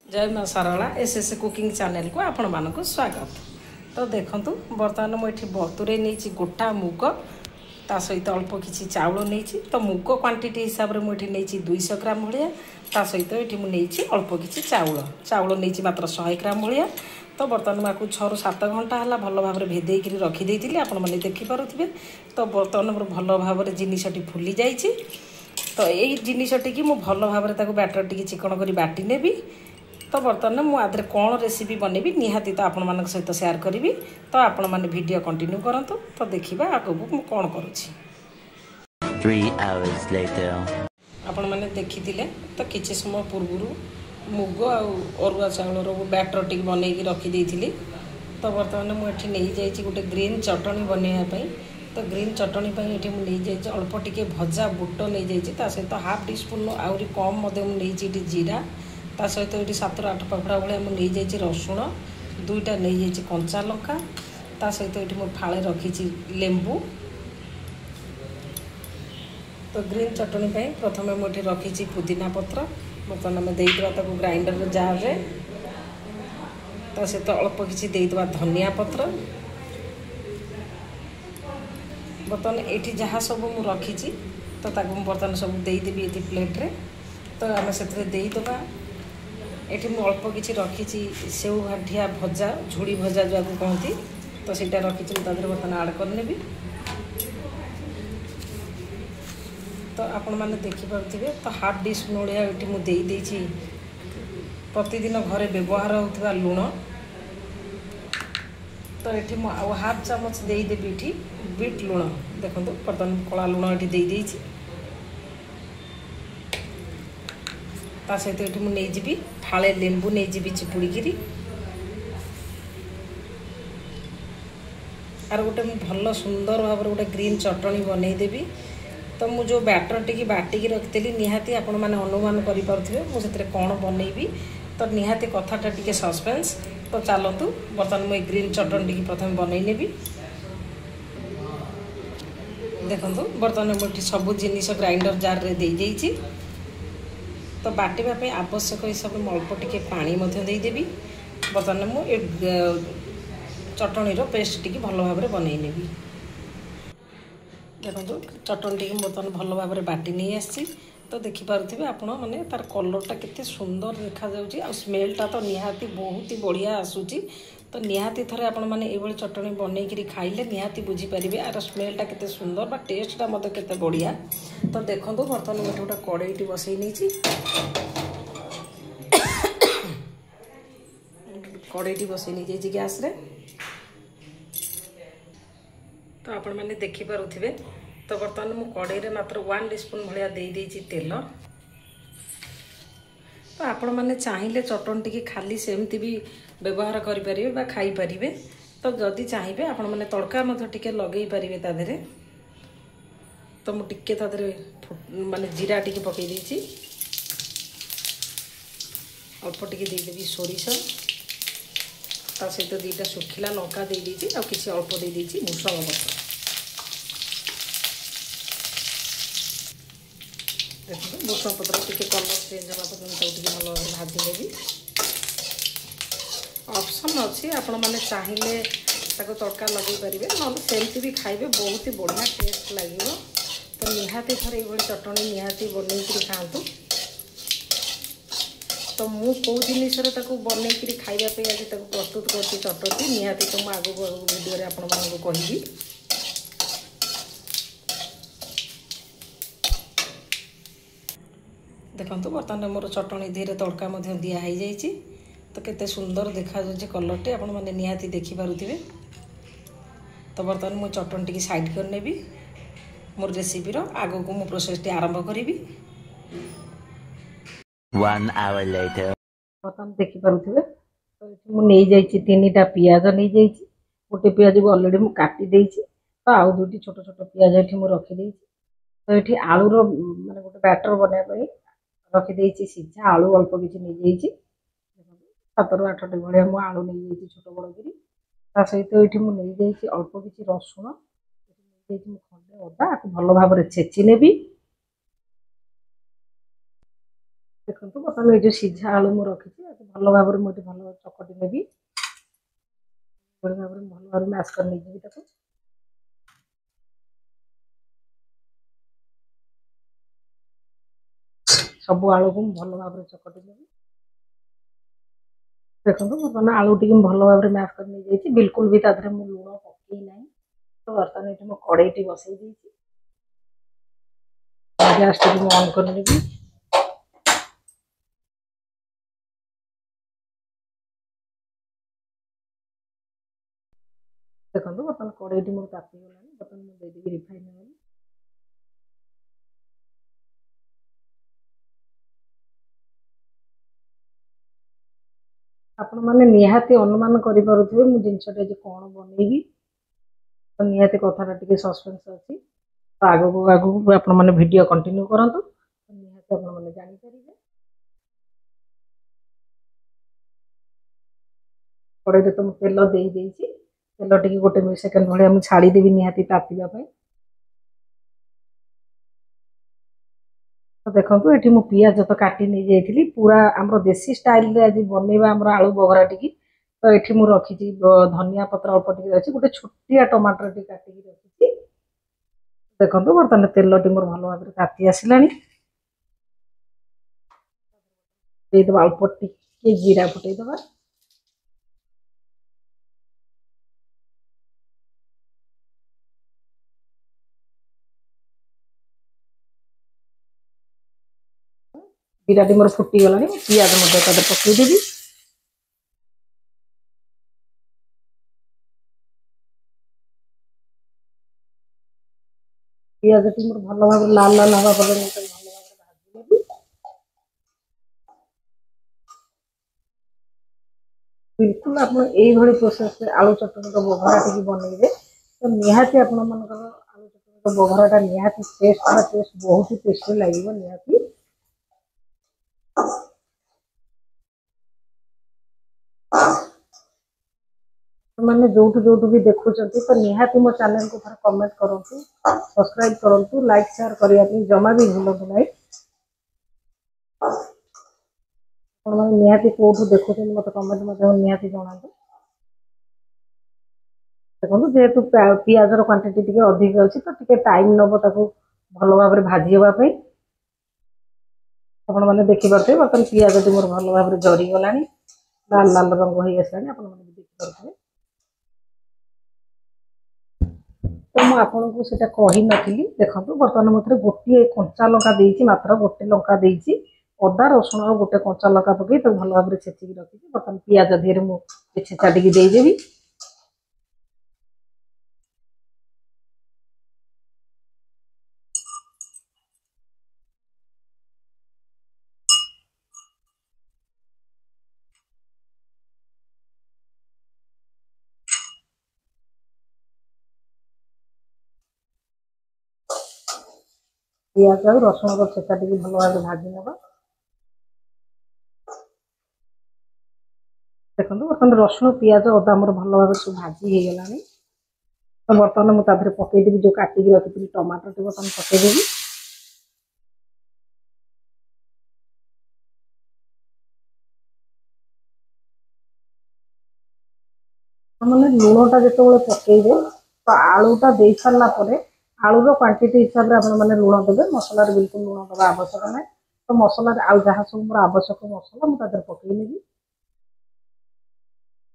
जय माँ सारला SS cooking channel को आपण मानक स्वागत। तो देखंतु बर्तमान मुझे बतुरे नहीं गोटा मुग ता सहित अल्प किसी चाउल नहीं तो मुग क्वांटिटी हिसाब से मुझे नहीं 200 ग्राम भाया ता सहित ये मुझे अल्प किसी चाउल चाउल नहीं मात्र 100 ग्राम भाया। तो बर्तमान मैं 6 ରୁ 7 घंटा है भल भाव भेदेक रखीदे आपण मैंने देखिपे। तो बर्तमान भल भाव जिनसटी फुली जाइए। तो यही जिनसटी की मुझे भल भाव बैटर टी चिकन कर बाटी नेबी। तो बर्तमान मुझे कौन रेसिपी बनैबी निहाती तो आपण मान सहित शेयर करी। तो आपण मैंने वीडियो कंटिन्यू करंतु तो देखिबा आगो मु कौन करुछि। 3 hours later आपण मैंने देखिथिले तो किछि समय पूर्व मुग आ अरुआ चाउलर बैटर टी बनैकी रखी देइथिली। तो बर्तमान मुझे नहीं जाइए गोटे ग्रीन चटनी बनैया। तो ग्रीन चटनी ये नहीं जाइए अल्प टिके भजा बुट नहीं जाइए सहित हाफ टीस्पून आहरी कम नहीं जीरा ता सहित ये 7 ରୁ 8 पाखुड़ा भाया मुझे नहीं रसुण 2टा नहीं कंचा लंका ता सहित ये मुझे फाड़े रखी लेंबू। तो ग्रीन चटनी प्रथम मुझे रखी पुदीना पत्र बर्तमान आम देदेवा ग्राइंडर जार रे। ता सहित अल्प किसी देदेवा धनिया पत्र। बर्तमान ये जहाँ सब मुझे रखी तो बर्तमान सब देदेवी ये प्लेट्रे। तो आम से देदेवा ये मुझे अल्प किसी रखी सेव घाटिया भजा झुड़ी भजा जो कहती तो सीटा रखी बर्तमान आड करने। तो आपण मैंने देखिपे तो हाफ टीस्पून भाया ये मुझे प्रतिदिन घरे व्यवहार होता लुण। तो ये हाफ चामच देदेवी ये बीट लुण देखो बर्तमान कला लुण ये देदेई ता सहित ये मुझे फाड़े लेंबू नहीं चिपुड़ी आर गोटे भल सुंदर भाव गोटे ग्रीन चटनी बनईदेवी। तो मुझे जो बैटर टी बाटिकी रखी निहाती आपण मैंने अनुमान करें मुझे कौन बनईबी। तो निहाती कथाटा टी सस्पेंस। तो चलतु बर्तमान मुझे ग्रीन चटनी टी प्रथम बनई नेबी। देखो बर्तमान मुझे सब जिनिस ग्राइंडर जार रे दे देइछि। तो बाटिबा आवश्यक हिसाब से अल्प टिके पानी देदेवी। बर्तमान मुझे चटनीर पेस्ट टी भल भाव बनई नेबी। देखो चटनी टी बर्तमान भल भाव बाटी नहीं आसी। तो देखिपे आपण मैंने तार कलरटा केते सुंदर देखा जाउची आ स्मेलटा तो निहाती बहुत ही बढ़िया आसूची। तो निहाती थरे आपण मैंने ये चटनी बनईकरी खाइले निहाती बुझीपारे आर स्मेलटा केते सुंदर बा टेस्टटा मत केते बढ़िया। तो देखो बर्तमान मुझे गोटे कड़ाईटी बसई नहीं कड़ाईटी बसई नहीं जाइए गैस रे। तो आपण मैंने देखिपे तो बर्तमान मु कड़ाई रे मात्र 1 टीस्पून भाया दे तेल। तो आपण मैंने चाहिए चटनी टी खाली सेमती भी व्यवहार करें बा खाई पारे। तो जदि चाहिए आपण मैंने तड़का टे लगे पारे तादे। तो मुझे तादे माने जीरा टी पकई देछि अल्प टिके देदेवी सोरिष ता सहित 2टा सुखिला लंका दे देछि आ किसी अल्प दे देछि भूसंग पत्र। देखो भूसंग पत्र टी कलर चेंज होगा पर्यटन भल भाजी नेबी। ऑप्शन अच्छी आपण मैंने चाहिए तड़का लगे पारे ना सेमती भी खाइबे बहुत ही बढ़िया टेस्ट लगे। तो निहाती थर ये चटनी निहाती बनईकरी खातु। तो मु कौ जिनस बनईकरी खाइबापी आज प्रस्तुत कर चटनी निहाती तो मुझे आगो वीडियो आपण मानक कहि। देखो बर्तमान मोर चटनी धीरे तड़का दिखाई जाइए। तो केते सुंदर देखा जाउछि कलरटे आपण माने निहाती देखि पारुथिबे। तो बर्तमान मु चटनी टी साइड कर नेबी मोर रेसिपी रो आगो को मु प्रोसेस टी आरंभ करिवि। 1 hour later बर्तमान देखि पारुथिबे तो मु नै जाइछि 3टा पियाज नै जाइछि। गोटे पियाज को ऑलरेडी मु काटी देइछि। तो आउ 2टी छोट छोट पियाज एठी मु रखि देइछि। तो एठी आलू रो माने गोटे बैटर बना पई रखि देइछि सिझा आलू अल्प किछि नै जाइछि 7 ରୁ 8टी भाया मु आलू नै जाइछि छोट बड़ करी। ता सहित ये मुझे अल्प किसी रसुण खंडे अदा भल भाव छेची नेबी। देखो बर्तमान ये जो सीझा आलू मु रखी भल भाव में मुझे भल चकटी नेबी भल भाव में भल भाव मैश कर नहीं सब आलू को भल भाव में चकटी नेबी देखो बर्तमान आलू टी भल भाव में मैश कर नहीं जाइए बिल्कुल भी तादेह मुझे लुण पकई ना तो बर्तमान ये मो कड़े T Basai gas T on कर नेबी देखो बर्तमान कड़े मोर ताती गला बर्तमान मुझे देदेवी रिफाइन ऑयल आपण मैंने निहाती अनुमान करें मु जिनटा कौन बनईबी तो निहाती कथा टी सस्पेन्स अच्छी तो आगू आगू आपण मैंने वीडियो कंटिन्यू करंतु तो निहाती आपण मैंने जानी पारिबे कड़े तो तेल दे देइछि तेल टी गोटे सेकेंड भाया मुझे छाड़ीदेवी निहाती तातीबा तो देखो ये मु पियाज तो काटी नहीं जाइए पूरा आम देसी स्टाइल रे आज बनइबा आम आलू बघरा टी तो ये मुझे रखी धनिया पत्र अल्प टी अच्छी गोटे छोटिया टमाटर टी काटिक रखी देखो बर्तमान तेल टी मोर भल भाव में ताती आसला अल्प टी जीरा फुटेदबा जीरा टी मोर फुटीगला पियाज पकईदेवी पियाज टी मोर भल भाव लाल लाल हवा पर्यंत भल भाव भाजी बिल्कुल आप प्रोसेस आलू चटनी बघरा टी बनइबे तो निहाती आपण मानकर आलू चटनी बघराटा निहाती टेस्ट बहुत ही टेस्टी लगे निहाती मैंने जो भी देखुं तो निहाती मो चैनल को थोड़ा कमेंट करूँ सब्सक्राइब करूँ लाइक शेयर करने जमा भी भूलु ना निहाती कौटू देखुं मत कमेंट निहाती जनातु देखो जेहेतु पियाजर क्वांटिटी टी अधिक अच्छी तो टे टाइम नब ताको भल भाव में भाजी हाँपाई आपण मैंने देखिपे बर्तमान पियाज टी मोर भल भाव में जरीगला लाल लाल रंग हो आसला देखिपे तो मुझे आपको सीटा कही नी देखो बर्तमान मत गोटे कंचा लंका देती मात्र गोटे लंका देती अदा रसुण और गोटे कंचा लंका पकई तो भल भाव में छेचिक रखी बर्तमान पियाज देहरे मुझे छेचा टी देदेवी पियाज और रसुण छेचा टी भल भाव में भाजी नवा देखो बर्तमान रसुण पियाज अदा मोर भल भाव सब भाजी हो गला तो बर्तमान मुझे पकईदेवी जो काटिक रखी टमाटर टी बर्तमान पकईदेवी मैंने लुणटा जो पकईबे तो आलूटा दे सारा आलूर क्वांटिटी हिसाब से मैंने लुण देवे मसला बिल्कुल लुण दवा आवश्यक ना तो मसला आउ जहाँ सब मोर आवश्यक मसला मुझे पकईनेबी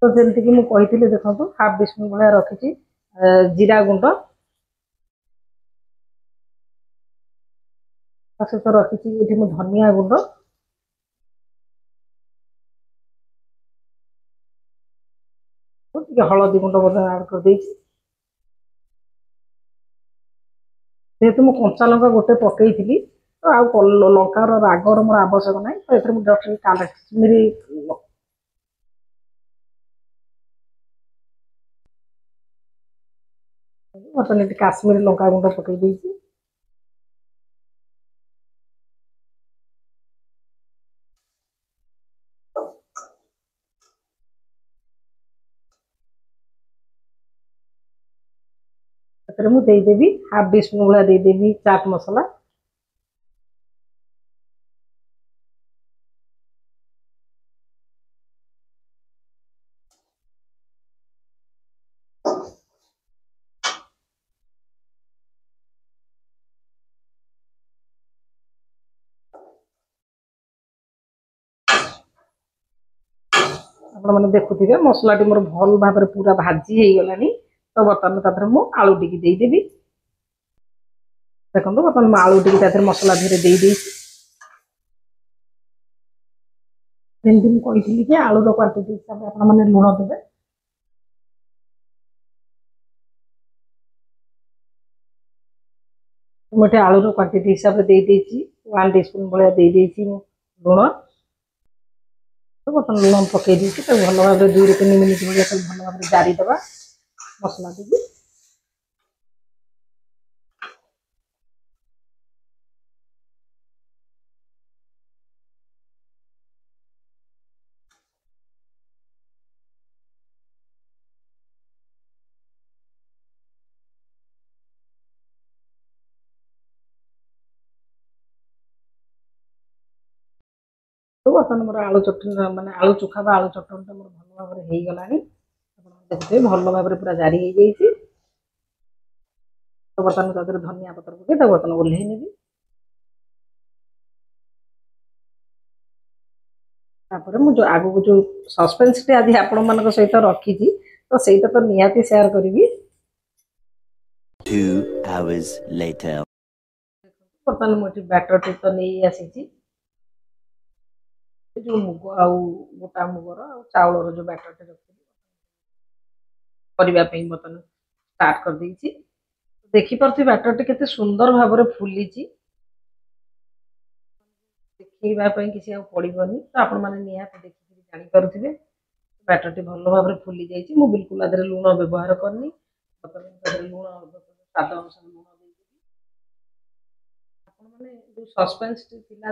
तो जमीक मुझे देखो हाफ टीस्पून भाया रखी जीरा गुंड सहित रखी ये धनिया गुंड हलदी गुंड आड कर जेहेतु मुझे कंचा लंका गोटे पकई तो आउ लंकार रागर मोर आवश्यक ना तो ये जस्ट काश्मीरी बर्तमान काश्मीरी लंका गुंड पकई मुझे देदेवी हाफ टीस्पून भाया देदेवी चाट मसला ଆପଣ ମାନେ ଦେଖୁଥିବେ ମସଲାଟି ମୋର ଭଲ ଭାବରେ ପୁରା ଭାଜି ହେଇଗଲାଣି। ତ ବର୍ତ୍ତମାନ ତା ଦେହରେ ମୁଁ ଆଳୁ ଟିକେ ଦେଇଦେବି। ଦେଖନ୍ତୁ ବର୍ତ୍ତମାନ ମୁଁ ଆଳୁ ଟିକେ ତା ଦେହରେ ମସଲା ଧୀରେ ଦେଇଦେଇଛି। ଯେମିତି ମୁଁ କହିଥିଲି କି ଆଳୁର କ୍ୱାଣ୍ଟିଟି ହିସାବରେ ଆପଣମାନେ ଲୁଣ ଦେବେ। ମୁଁ ଏଠି ଆଳୁର କ୍ୱାଣ୍ଟିଟି ହିସାବରେ ଦେଇଦେଇଛି 1 ଟିସ୍ପୁନ୍ ଭଳିଆ ଦେଇଦେଇଛି ମୁଁ ଲୁଣ। ବର୍ତ୍ତମାନ ଲୁଣ ପକେଇ ଦେଇଛି ତାକୁ ଭଲ ଭାବରେ 2 ରୁ 3 ମିନିଟ୍ ଭଳିଆ ତାକୁ ଭଲ ଭାବରେ ଜାରିଦେବା ମସଲା ଦେଇକି। ବର୍ତ୍ତମାନ ମୋର ଆଳୁ ଚଟଣି ମାନେ ଆଳୁ ଚୋଖା ବା ଆଳୁ ଚଟଣିଟା ମୋର ଭଲ ଭାବରେ ହେଇଗଲାଣି। ଆପଣ ଦେଖୁଥିବେ ଭଲ ଭାବରେ ପୁରା ଜାରି ହେଇଯାଇଛି। ତ ବର୍ତ୍ତମାନ ତା ଦେହରେ ଧନିଆ ପତ୍ର ପକେଇ ତାକୁ ବର୍ତ୍ତମାନ ଓହ୍ଲେଇ ନେବି। ତାପରେ ମୁଁ ଯୋଉ ଆଗକୁ ଯୋଉ ସସ୍ପେନ୍ସଟି ଆଜି ଆପଣମାନଙ୍କ ସହିତ ରଖିଛି ତ ସେଇଟା ତ ନିହାତି ସେୟାର କରିବି। 2 hours later. ବର୍ତ୍ତମାନ ମୁଁ ଏଠି ବ୍ୟାଟରଟି ତ ନେଇ ଆସିଛି। ଯୋଉ ମୁଗ ଆଉ ଗୋଟା ମୁଗର ଆଉ ଚାଉଳର ଯୋଉ ବ୍ୟାଟରଟି ରଖିଥିଲି କରିବା ପାଇଁ ବର୍ତ୍ତମାନ ଷ୍ଟାର୍ଟ କରିଦେଇଛି। ଦେଖିପାରୁଥିବେ ବ୍ୟାଟରଟି କେତେ ସୁନ୍ଦର ଭାବରେ ଫୁଲିଛି। ଦେଖେଇବା ପାଇଁ କିଛି ଆଉ ପଡ଼ିବନି। ତ ଆପଣମାନେ ନିହାତି ଦେଖିକି ଜାଣିପାରୁଥିବେ ବ୍ୟାଟରଟି ଭଲ ଭାବରେ ଫୁଲି ଯାଇଛି। ମୁଁ ବିଲକୁଲ ତା ଦେହରେ ଲୁଣ ବ୍ୟବହାର କରିନି। ବର୍ତ୍ତମାନ ତା ଦେହରେ ଲୁଣ ସ୍ୱାଦ ଅନୁସାରେ ଲୁଣ ଦେଇଦେବି। ଆପଣମାନେ ଯୋଉ ସସ୍ପେନ୍ସଟି ଥିଲା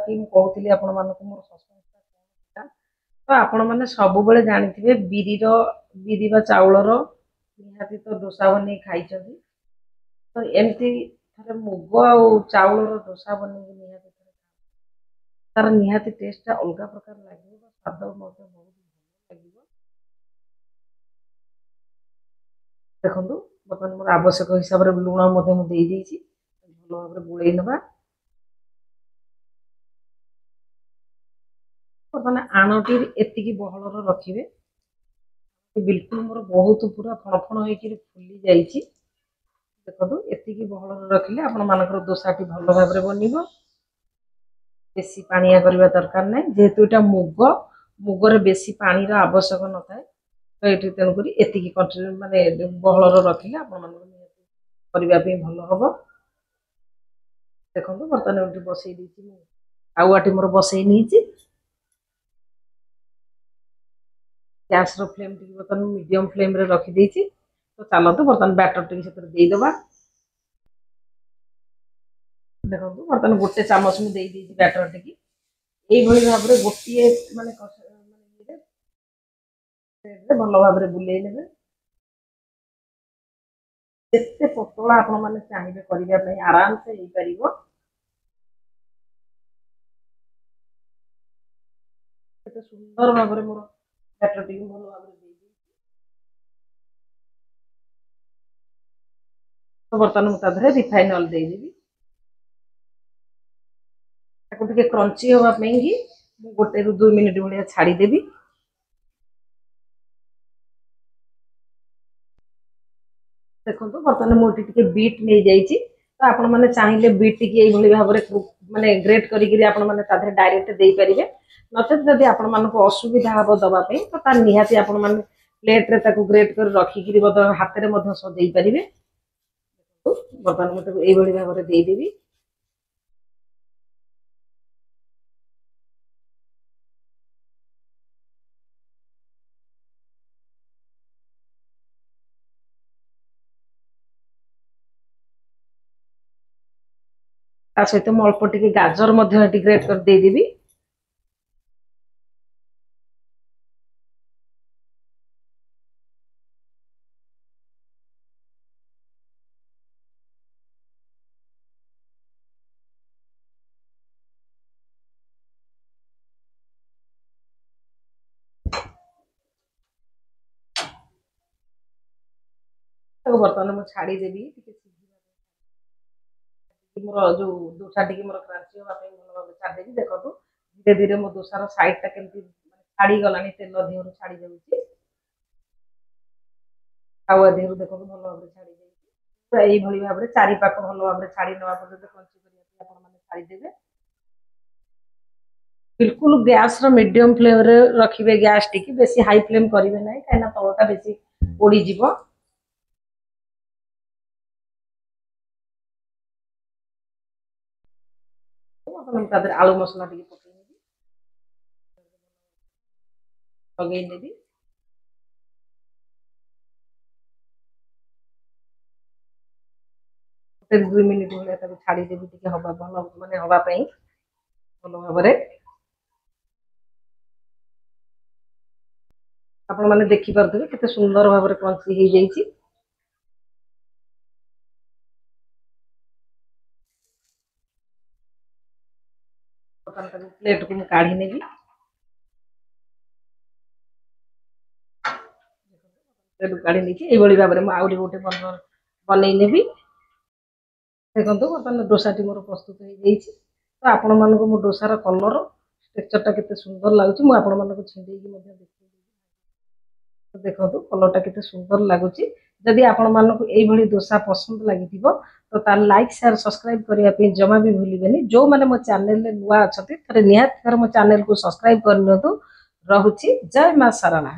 କି ମୁଁ କହୁଥିଲି ଆପଣମାନଙ୍କୁ ମୋର ସସ୍ପେନ୍ସଟା କଣ ଥିଲା। ତ ଆପଣମାନେ ସବୁବେଳେ ଜାଣିଥିବେ ବିରି ବା ଚାଉଳର ନିହାତି ତ ଦୋସା ବନେଇ ଖାଇଛନ୍ତି। ତ ଏମିତି ଥରେ ମୁଗ ଆଉ ଚାଉଳର ଦୋସା ବନେଇକି ନିହାତି ତାର ନିହାତି ଟେଷ୍ଟଟା ଅଲଗା ପ୍ରକାର ଲାଗିବ। ସ୍ୱାଦ ମଧ୍ୟ ବହୁତ ଭଲ ଲାଗିବ। ଦେଖନ୍ତୁ ବର୍ତ୍ତମାନ ମୋର ଆବଶ୍ୟକ ହିସାବରେ ଲୁଣ ମଧ୍ୟ ମୁଁ ଦେଇଦେଇଛି। ଭଲ ଭାବରେ ଗୋଳେଇ ନେବା। ବର୍ତ୍ତମାନ ଆଣଟି ଏତିକି ବହଳର ରଖିବେ। ବିଲକୁଲ ମୋର ବହୁତ ପୁରା ଫଣ ଫଣ ହେଇକି ଫୁଲି ଯାଇଛି। ଦେଖନ୍ତୁ ଏତିକି ବହଳର ରଖିଲେ ଆପଣମାନଙ୍କର ଦୋସାଟି ଭଲ ଭାବରେ ବନିବ। ବେଶୀ ପାଣିଆ କରିବା ଦରକାର ନାହିଁ। ଯେହେତୁ ଏଇଟା ମୁଗରେ ବେଶୀ ପାଣିର ଆବଶ୍ୟକ ନଥାଏ। ତ ଏଠି ତେଣୁକରି ଏତିକି ମାନେ ବହଳର ରଖିଲେ ଆପଣମାନଙ୍କୁ କରିବା ପାଇଁ ଭଲ ହବ। ଦେଖନ୍ତୁ ବର୍ତ୍ତମାନ ଏଠି ବସେଇ ଦେଇଛି ମୁଁ ତାୱାଟି ମୋର ବସେଇ ନେଇଛି। ଗ୍ୟାସର ଫ୍ଲେମ୍ ଟିକେ ବର୍ତ୍ତମାନ ମିଡିୟମ ଫ୍ଲେମ୍ରେ ରଖିଦେଇଛି। ତ ଚାଲନ୍ତୁ ବର୍ତ୍ତମାନ ବ୍ୟାଟର ଟିକେ ସେଥିରେ ଦେଇଦେବା। ଦେଖନ୍ତୁ ବର୍ତ୍ତମାନ ଗୋଟେ ଚାମଚ ମୁଁ ଦେଇଦେଇଛି ବ୍ୟାଟର ଟିକେ। ଏଇଭଳି ଭାବରେ ଗୋଟିଏ ମାନେ ଭଲ ଭାବରେ ବୁଲେଇ ନେବେ। ଯେତେ ପତଳା ଆପଣମାନେ ଚାହିଁବେ କରିବା ପାଇଁ ଆରାମସେ ହେଇପାରିବ। କେତେ ସୁନ୍ଦର ଭାବରେ ମୋର ବ୍ୟାଟର ଟିକେ ଭଲ ଭାବରେ ତ ବର୍ତ୍ତମାନ ମୁଁ ତା ଦେହରେ ରିଫାଇନ ଅଏଲ ଦେଇଦେବି। ତାକୁ ଟିକେ କ୍ରଞ୍ଚି ହବା ପାଇଁ କି ମୁଁ 1 ରୁ 2 ମିନିଟ୍ ଭଳିଆ ଛାଡ଼ିଦେବି। ଦେଖନ୍ତୁ ବର୍ତ୍ତମାନ ମୁଁ ଏଠି ଟିକେ ବିଟ୍ ନେଇଯାଇଛି। ତ ଆପଣମାନେ ଚାହିଁଲେ ବିଟ୍ ଟିକେ ଏଇଭଳି ଭାବରେ ମାନେ ଗ୍ରେଟ୍ କରିକିରି ଆପଣମାନେ ତା ଦେହରେ ଡାଇରେକ୍ଟ ଦେଇପାରିବେ। ନଚେତ୍ ଯଦି ଆପଣମାନଙ୍କୁ ଅସୁବିଧା ହବ ଦବା ପାଇଁ ତ ତାର ନିହାତି ଆପଣମାନେ ପ୍ଲେଟରେ ତାକୁ ଗ୍ରେଟ୍ କରି ରଖିକିରି ମଧ୍ୟ ହାତରେ ମଧ୍ୟ ସଜେଇ ପାରିବେ। ବର୍ତ୍ତମାନ ମୁଁ ତାକୁ ଏଇଭଳି ଭାବରେ ଦେଇଦେବି। ତା ସହିତ ମୁଁ ଅଳ୍ପ ଟିକେ ଗାଜର ମଧ୍ୟ ଏଠି ଗ୍ରେଟ୍ କରି ଦେଇଦେବି। ତାକୁ ବର୍ତ୍ତମାନ ମୁଁ ଛାଡ଼ିଦେବି ଟିକେ ମୋର ଯୋଉ ଦୋସା ଟିକେ ମୋର କ୍ରାଞ୍ଚି ହବା ପାଇଁ ଭଲ ଭାବରେ ଛାଡ଼ିଦେବି। ଦେଖନ୍ତୁ ଧୀରେ ଧୀରେ ମୋ ଦୋସାର ସାଇଜଟା କେମିତି छाड़ी गलानी तेल देहरु छाड़ी जाउची तावा देहरु देखो भल भाबरे छाड़ी जाउची पूरा एई भली भाबरे चारि पाख भल भाबरे छाड़ी नवा पर्यंत कंची करिया आपण माने छाड़ी देबे बिल्कुल गैस रो मीडियम फ्लेम रे रखिबे गैस टी की बेसी हाई फ्लेम करिवे नै काइना तळटा बेसी पोड़ी जीवो आपण तादर आलू मसला टी पकई नेबी लगेई नेबी फिर 2 मिनिट भले ताको छाड़ी देबी टिके हवा भल माने हवा पई भल भाबरे आपण माने देखि परथबे केते सुंदर भाबरे क्रंची हे जाईची अपन ताको प्लेट को काढी नेबी प्लेट काढी नेकी एई बळी भाबरे म आउरी गोटे बनै नेबी देखो बर्तमान डोसा टी मोर प्रस्तुत हो जाइए तो आपण मानक मो डोसार कलर टेक्सचरटा केते सुंदर लागुच मु आपण मानक छिंडे की मध्य देखि देखो कलरटा केते सुंदर लागुच जदि आपण मानक एई भली डोसा पसंद लागिथिबो तो तार लाइक शेयर सब्सक्राइब करिया पे जमा भी भूलिबेनी जो माने मो चैनल ले नुवा अछथि थरे निहात थरे मो चैनल को सब्सक्राइब करनतो रहुची जय मां सरला।